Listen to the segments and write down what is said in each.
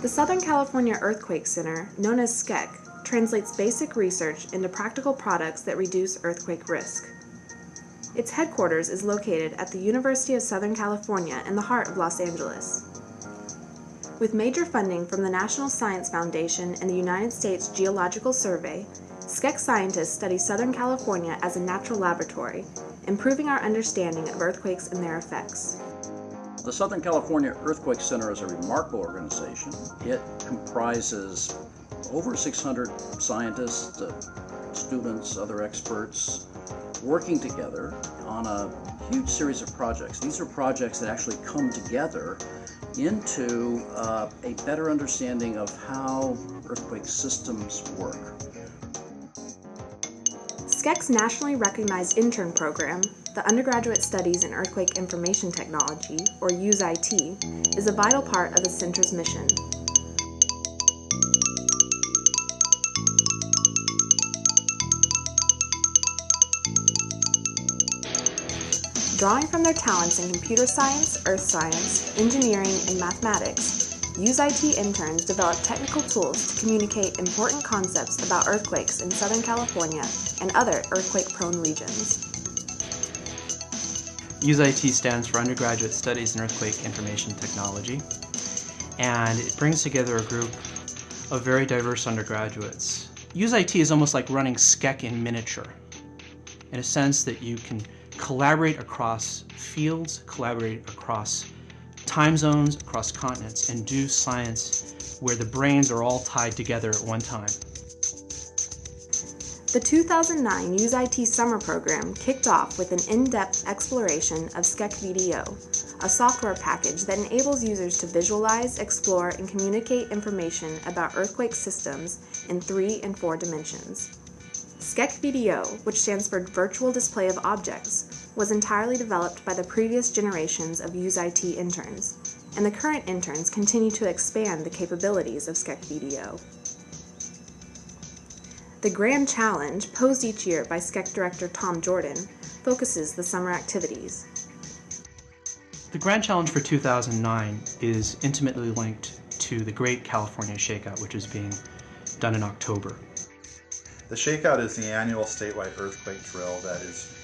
The Southern California Earthquake Center, known as SCEC, translates basic research into practical products that reduce earthquake risk. Its headquarters is located at the University of Southern California in the heart of Los Angeles. With major funding from the National Science Foundation and the United States Geological Survey, SCEC scientists study Southern California as a natural laboratory, improving our understanding of earthquakes and their effects. The Southern California Earthquake Center is a remarkable organization. It comprises over 600 scientists, students, other experts, working together on a huge series of projects. These are projects that actually come together into a better understanding of how earthquake systems work. SCEC's nationally recognized intern program, the Undergraduate Studies in Earthquake Information Technology, or UseIT, is a vital part of the center's mission. Drawing from their talents in computer science, earth science, engineering, and mathematics, UseIT interns develop technical tools to communicate important concepts about earthquakes in Southern California and other earthquake-prone regions. UseIT stands for Undergraduate Studies in Earthquake Information Technology, and it brings together a group of very diverse undergraduates. UseIT is almost like running SCEC in miniature, in a sense that you can collaborate across fields, collaborate across time zones, across continents, and do science where the brains are all tied together at one time. The 2009 UseIT summer program kicked off with an in-depth exploration of SCEC-VDO, a software package that enables users to visualize, explore, and communicate information about earthquake systems in 3 and 4 dimensions. SCEC-VDO, which stands for Virtual Display of Objects, was entirely developed by the previous generations of UseIT interns, and the current interns continue to expand the capabilities of SCEC-VDO. The Grand Challenge, posed each year by SCEC Director Tom Jordan, focuses the summer activities. The Grand Challenge for 2009 is intimately linked to the Great California Shakeout, which is being done in October. The Shakeout is the annual statewide earthquake drill that is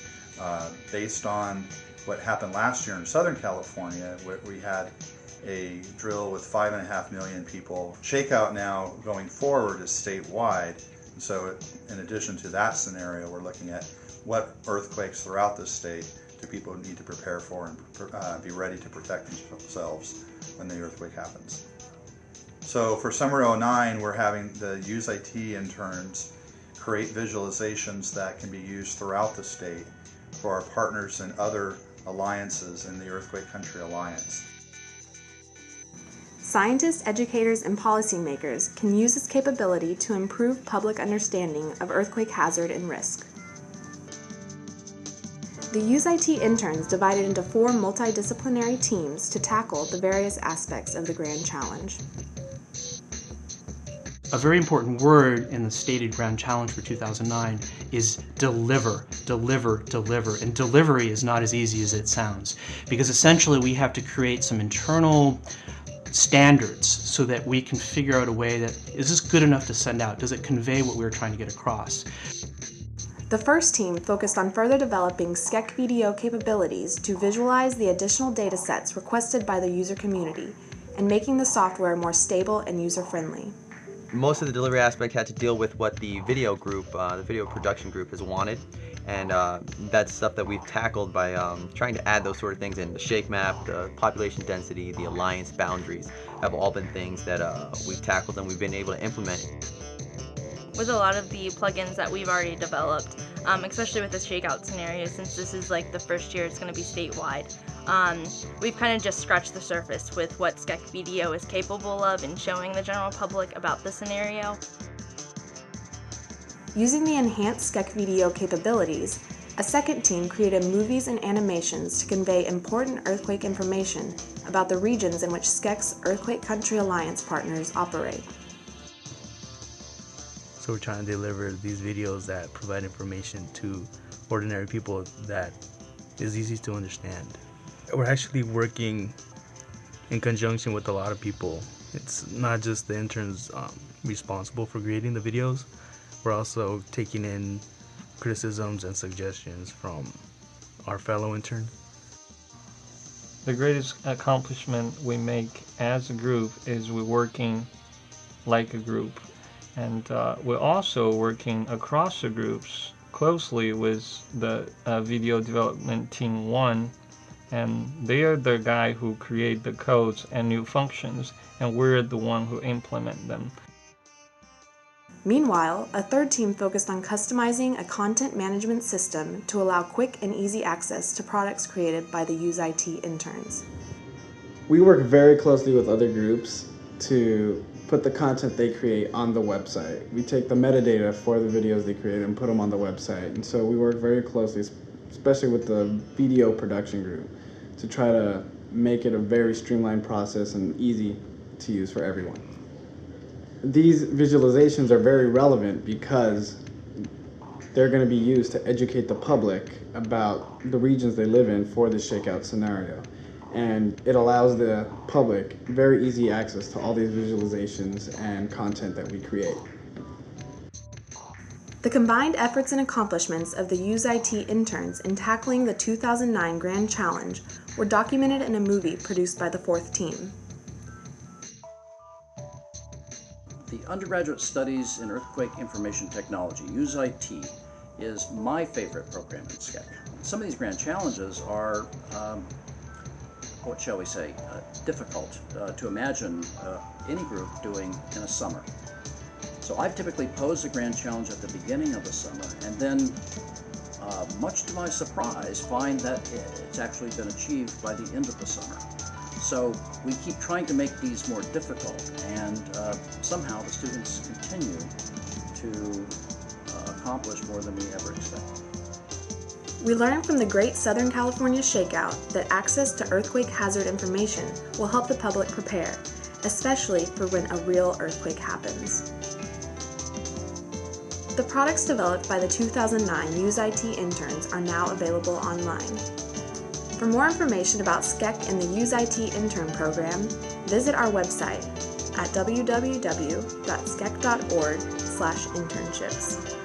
based on what happened last year in Southern California, where we had a drill with 5.5 million people. Shakeout now going forward is statewide. So in addition to that scenario, we're looking at what earthquakes throughout the state do people need to prepare for and be ready to protect themselves when the earthquake happens. So for Summer 09, we're having the UseIT interns create visualizations that can be used throughout the state for our partners and other alliances in the Earthquake Country Alliance. Scientists, educators, and policymakers can use this capability to improve public understanding of earthquake hazard and risk. The UseIT interns divided into 4 multidisciplinary teams to tackle the various aspects of the Grand Challenge. A very important word in the stated Grand Challenge for 2009 is deliver, deliver, deliver. And delivery is not as easy as it sounds, because essentially we have to create some internal standards so that we can figure out a way that, is this good enough to send out? Does it convey what we're trying to get across? The first team focused on further developing SCEC-VDO capabilities to visualize the additional data sets requested by the user community and making the software more stable and user-friendly. Most of the delivery aspect had to deal with what the video group, the video production group has wanted, and that's stuff that we've tackled by trying to add those sort of things in. The shake map, the population density, the alliance boundaries have all been things that we've tackled and we've been able to implement. With a lot of the plugins that we've already developed, especially with the shakeout scenario, since this is like the first year it's going to be statewide, we've kind of just scratched the surface with what SCEC-VDO is capable of and showing the general public about the scenario. Using the enhanced SCEC-VDO capabilities, a second team created movies and animations to convey important earthquake information about the regions in which SCEC's Earthquake Country Alliance partners operate. So we're trying to deliver these videos that provide information to ordinary people that is easy to understand. We're actually working in conjunction with a lot of people. It's not just the interns responsible for creating the videos. We're also taking in criticisms and suggestions from our fellow interns. The greatest accomplishment we make as a group is we're working like a group. And we're also working across the groups closely with the video development team 1, and they are the guy who create the codes and new functions, and we're the one who implement them. Meanwhile, a third team focused on customizing a content management system to allow quick and easy access to products created by the UseIT interns. We work very closely with other groups to put the content they create on the website. We take the metadata for the videos they create and put them on the website. And so we work very closely, especially with the video production group, to try to make it a very streamlined process and easy to use for everyone. These visualizations are very relevant because they're going to be used to educate the public about the regions they live in for the shakeout scenario. And it allows the public very easy access to all these visualizations and content that we create. The combined efforts and accomplishments of the UseIT interns in tackling the 2009 Grand Challenge were documented in a movie produced by the fourth team. The Undergraduate Studies in Earthquake Information Technology, UseIT, is my favorite program in SCEC. Some of these grand challenges are what shall we say, difficult to imagine any group doing in a summer. So I've typically posed a grand challenge at the beginning of the summer, and then, much to my surprise, find that it's actually been achieved by the end of the summer. So we keep trying to make these more difficult, and somehow the students continue to accomplish more than we ever expected. We learned from the Great Southern California Shakeout that access to earthquake hazard information will help the public prepare, especially for when a real earthquake happens. The products developed by the 2009 UseIT interns are now available online. For more information about SCEC and the UseIT intern program, visit our website at www.scec.org/internships.